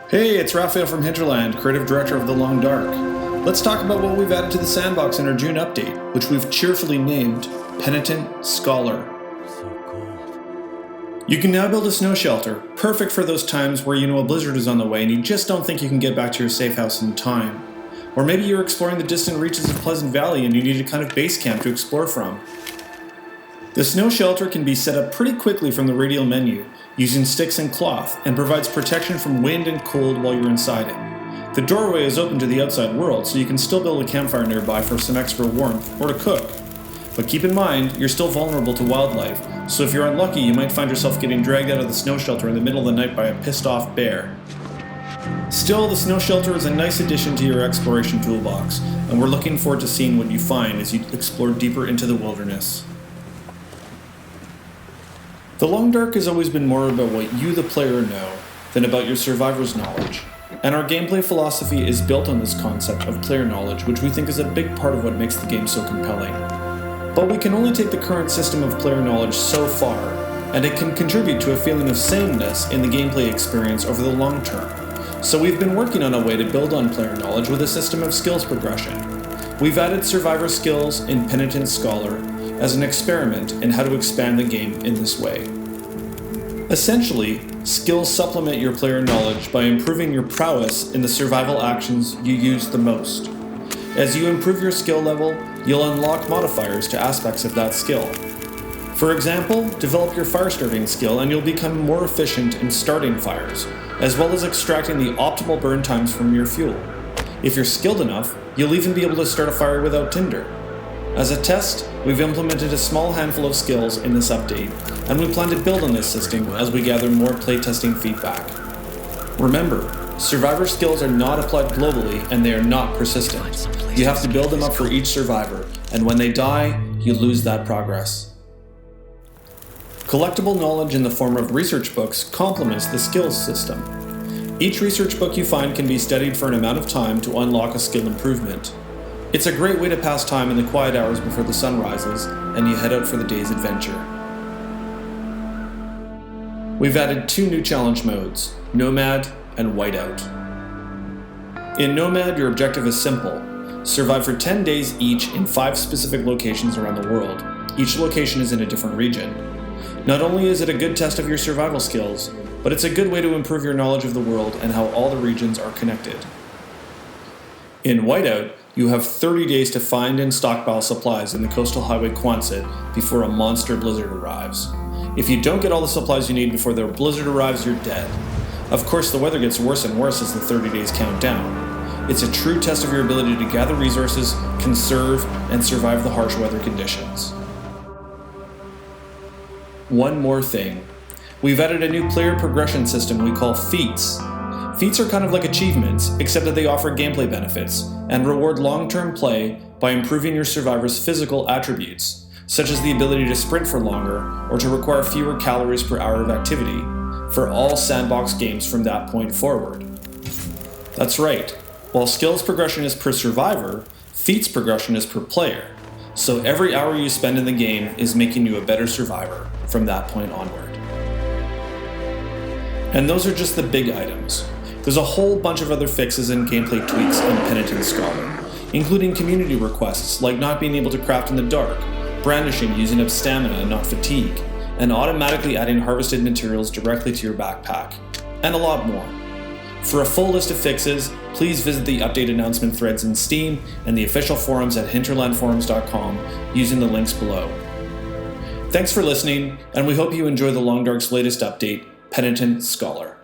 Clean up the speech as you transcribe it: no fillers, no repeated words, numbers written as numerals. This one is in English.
Hey, it's Raphael from Hinterland, creative director of The Long Dark. Let's talk about what we've added to the sandbox in our June update, which we've cheerfully named Penitent Scholar. You can now build a snow shelter, perfect for those times where you know a blizzard is on the way and you just don't think you can get back to your safe house in time. Or maybe you're exploring the distant reaches of Pleasant Valley and you need a kind of base camp to explore from. The snow shelter can be set up pretty quickly from the radial menu, using sticks and cloth, and provides protection from wind and cold while you're inside it. The doorway is open to the outside world, so you can still build a campfire nearby for some extra warmth, or to cook. But keep in mind, you're still vulnerable to wildlife, so if you're unlucky, you might find yourself getting dragged out of the snow shelter in the middle of the night by a pissed-off bear. Still, the snow shelter is a nice addition to your exploration toolbox, and we're looking forward to seeing what you find as you explore deeper into the wilderness. The Long Dark has always been more about what you, the player, know than about your survivor's knowledge, and our gameplay philosophy is built on this concept of player knowledge, which we think is a big part of what makes the game so compelling. But we can only take the current system of player knowledge so far, and it can contribute to a feeling of sameness in the gameplay experience over the long term. So we've been working on a way to build on player knowledge with a system of skills progression. We've added survivor skills in Penitent Scholar as an experiment in how to expand the game in this way. Essentially, skills supplement your player knowledge by improving your prowess in the survival actions you use the most. As you improve your skill level, you'll unlock modifiers to aspects of that skill. For example, develop your fire starting skill and you'll become more efficient in starting fires, as well as extracting the optimal burn times from your fuel. If you're skilled enough, you'll even be able to start a fire without tinder. As a test, we've implemented a small handful of skills in this update, and we plan to build on this system as we gather more playtesting feedback. Remember, survivor skills are not applied globally and they are not persistent. You have to build them up for each survivor, and when they die, you lose that progress. Collectible knowledge in the form of research books complements the skills system. Each research book you find can be studied for an amount of time to unlock a skill improvement. It's a great way to pass time in the quiet hours before the sun rises and you head out for the day's adventure. We've added 2 new challenge modes, Nomad and Whiteout. In Nomad, your objective is simple. Survive for 10 days each in 5 specific locations around the world. Each location is in a different region. Not only is it a good test of your survival skills, but it's a good way to improve your knowledge of the world and how all the regions are connected. In Whiteout, you have 30 days to find and stockpile supplies in the coastal highway Quonset before a monster blizzard arrives. If you don't get all the supplies you need before the blizzard arrives, you're dead. Of course, the weather gets worse and worse as the 30 days count down. It's a true test of your ability to gather resources, conserve, and survive the harsh weather conditions. One more thing. We've added a new player progression system we call Feats. Feats are kind of like achievements, except that they offer gameplay benefits, and reward long-term play by improving your survivor's physical attributes, such as the ability to sprint for longer, or to require fewer calories per hour of activity, for all sandbox games from that point forward. That's right, while skills progression is per survivor, Feats progression is per player, so every hour you spend in the game is making you a better survivor from that point onward. And those are just the big items. There's a whole bunch of other fixes and gameplay tweaks in Penitent Scholar, including community requests like not being able to craft in the dark, brandishing using up stamina and not fatigue, and automatically adding harvested materials directly to your backpack, and a lot more. For a full list of fixes, please visit the update announcement threads in Steam and the official forums at hinterlandforums.com using the links below. Thanks for listening, and we hope you enjoy the Long Dark's latest update, Penitent Scholar.